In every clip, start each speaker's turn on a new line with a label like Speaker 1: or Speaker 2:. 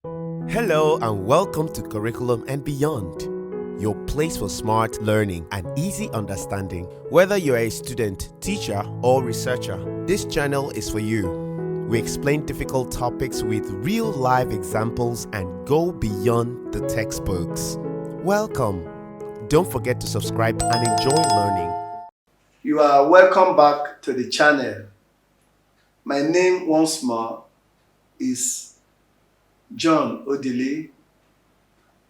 Speaker 1: Hello and welcome to Curriculum and Beyond, your place for smart learning and easy understanding. Whether you're a student, teacher, or researcher, this channel is for you. We explain difficult topics with real life examples and go beyond the textbooks. Welcome. Don't forget to subscribe and enjoy learning.
Speaker 2: You are welcome back to the channel. My name once more is John Odili,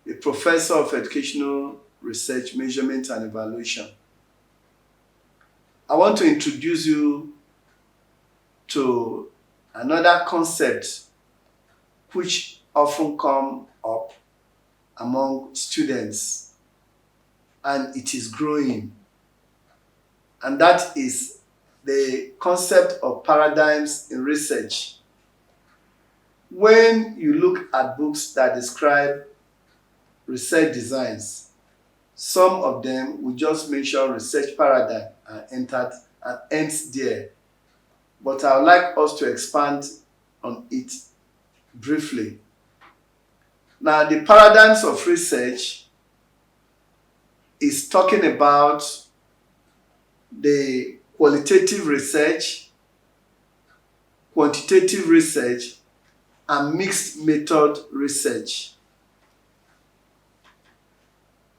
Speaker 2: a professor of educational research, measurement and evaluation. I want to introduce you to another concept which often come up among students, and it is growing, and that is the concept of paradigms in research. When you look at books that describe research designs, some of them will just mention research paradigm and ends there. But I would like us to expand on it briefly. Now, the paradigms of research is talking about the qualitative research, quantitative research, and mixed method research.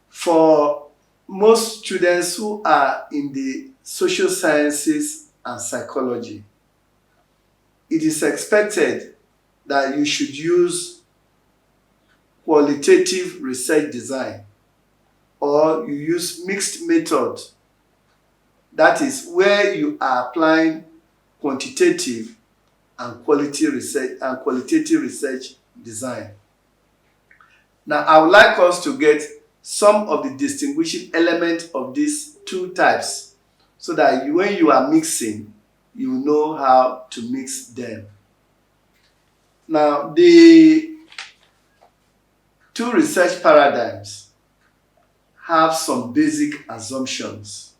Speaker 2: For most students who are in the social sciences and psychology, it is expected that you should use qualitative research design, or you use mixed method. That is where you are applying quantitative and qualitative research design. Now, I would like us to get some of the distinguishing elements of these two types so that when you are mixing, you know how to mix them. Now, the two research paradigms have some basic assumptions.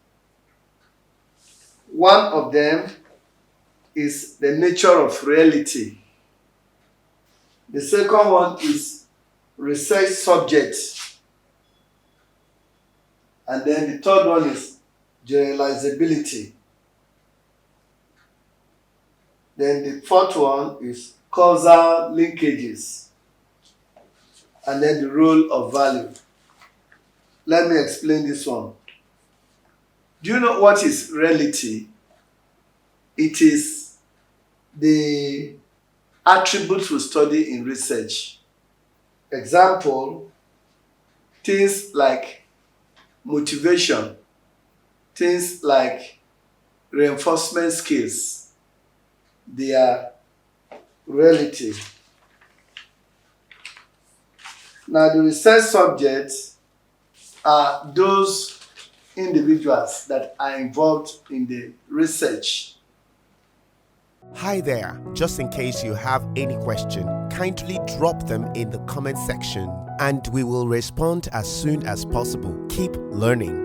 Speaker 2: One of them is the nature of reality. The second one is research subject. And then the third one is generalizability. Then the fourth one is causal linkages. And then the role of value. Let me explain this one. Do you know what is reality? It is the attributes we study in research. Example, things like motivation, things like reinforcement skills, they are reality. Now, the research subjects are those individuals that are involved in the research.
Speaker 1: Hi there, just in case you have any question, kindly drop them in the comment section and we will respond as soon as possible. Keep learning.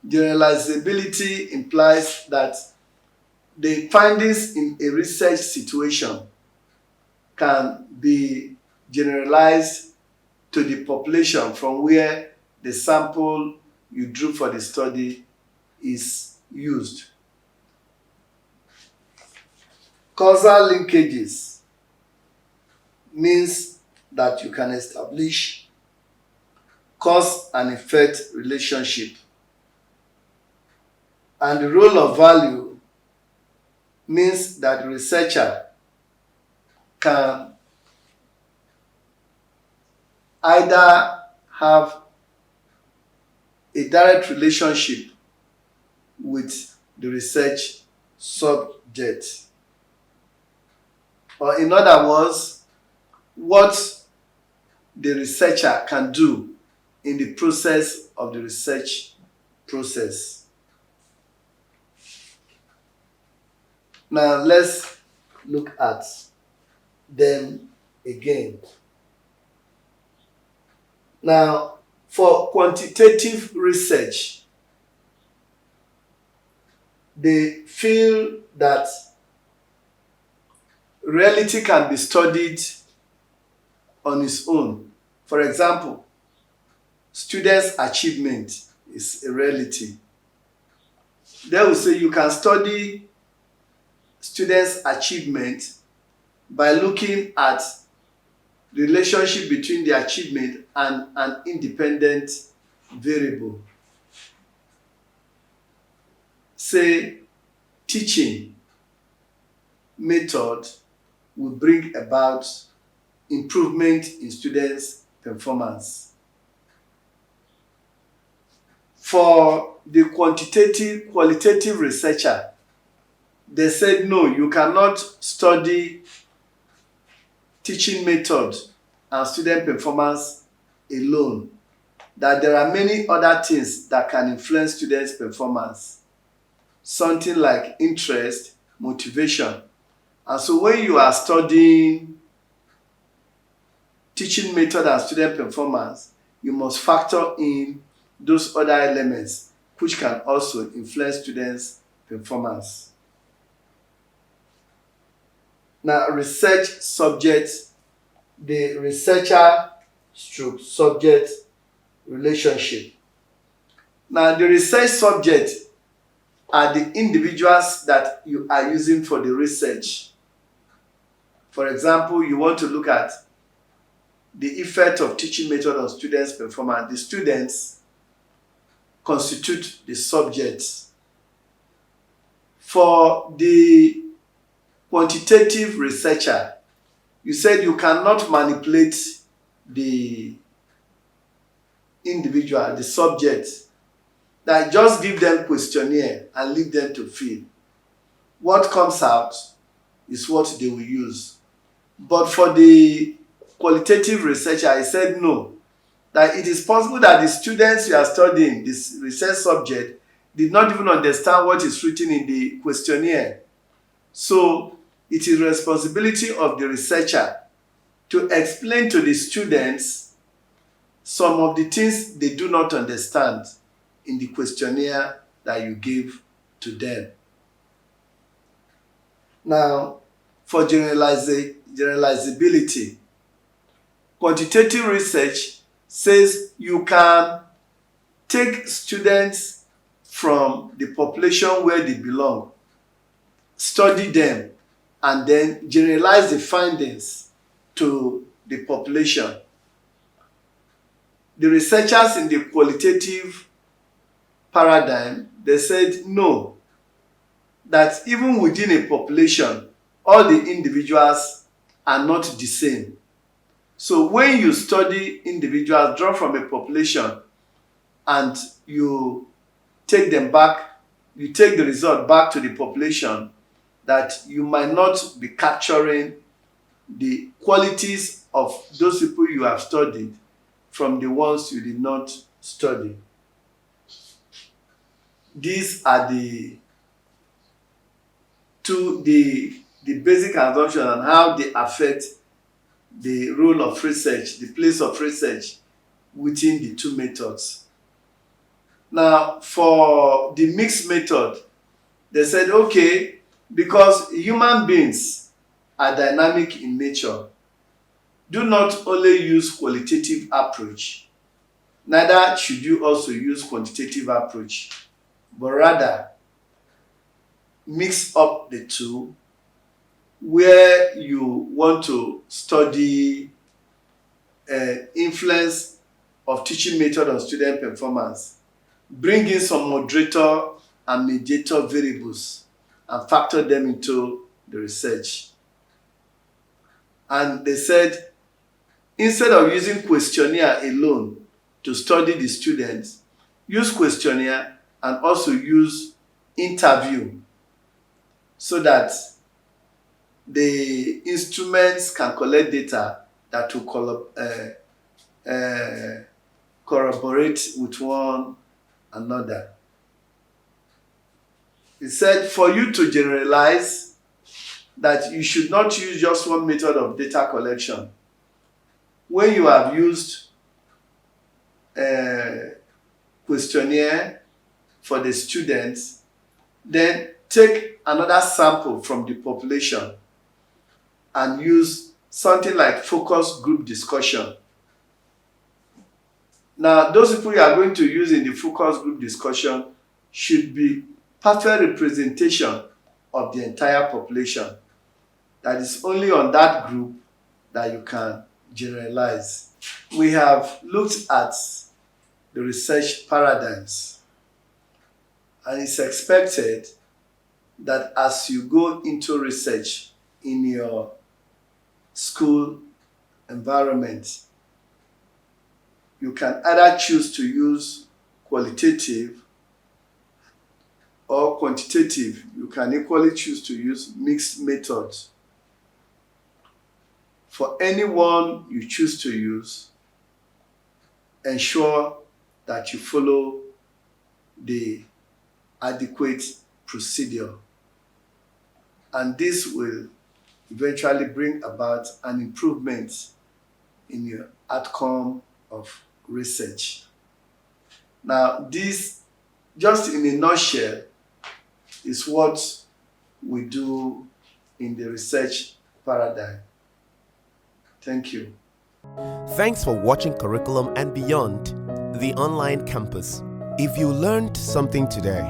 Speaker 2: Generalizability implies that the findings in a research situation can be generalized to the population from where the sample you drew for the study is used. Causal linkages means that you can establish cause and effect relationship. And the role of value means that the researcher can either have a direct relationship with the research subject, or in other words, what the researcher can do in the process of the research process. Now, let's look at them again. Now, for quantitative research, they feel that reality can be studied on its own. For example, students' achievement is a reality. They will say you can study students' achievement by looking at the relationship between the achievement and an independent variable. Say, teaching method will bring about improvement in students' performance. For the qualitative researcher, they said no, you cannot study teaching method and student performance alone, that there are many other things that can influence students' performance, something like interest, motivation. And so when you are studying teaching method and student performance, you must factor in those other elements which can also influence students' performance. Now, research subject, the researcher/subject relationship. Now, the research subject are the individuals that you are using for the research. For example, you want to look at the effect of teaching method on students' performance. The students constitute the subjects. For the quantitative researcher, you said you cannot manipulate the individual, the subject, that just give them questionnaire and leave them to fill. What comes out is what they will use. But for the qualitative researcher, I said no, that it is possible that the students you are studying, this research subject, did not even understand what is written in the questionnaire. So it is responsibility of the researcher to explain to the students some of the things they do not understand in the questionnaire that you give to them. Now, for generalizability, quantitative research says you can take students from the population where they belong, study them, and then generalize the findings to the population. The researchers in the qualitative paradigm, they said no, that even within a population, all the individuals are not the same. So when you study individuals drawn from a population and you take them back, you take the result back to the population, that you might not be capturing the qualities of those people you have studied from the ones you did not study. These are the basic assumptions and how they affect the role of research, the place of research within the two methods. Now, for the mixed method, they said, okay, because human beings are dynamic in nature, do not only use qualitative approach, neither should you also use quantitative approach, but rather mix up the two, where you want to study influence of teaching method on student performance, bring in some moderator and mediator variables and factor them into the research. And they said, instead of using questionnaire alone to study the students, use questionnaire and also use interview, so that the instruments can collect data that will corroborate with one another. He said for you to generalize, that you should not use just one method of data collection. When you have used questionnaire for the students, then take another sample from the population and use something like focus group discussion. Now, those people you are going to use in the focus group discussion should be perfect representation of the entire population. That is only on that group that you can generalize. We have looked at the research paradigms, and it's expected that as you go into research in your school environment, you can either choose to use qualitative or quantitative. You can equally choose to use mixed methods. For anyone you choose to use, ensure that you follow the adequate procedure, and this will eventually bring about an improvement in your outcome of research. Now, this, just in a nutshell, is what we do in the research paradigm. Thank you.
Speaker 1: Thanks for watching Curriculum and Beyond, the online campus. If you learned something today,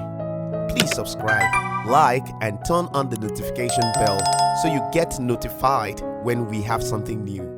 Speaker 1: please subscribe, like, and turn on the notification bell so you get notified when we have something new.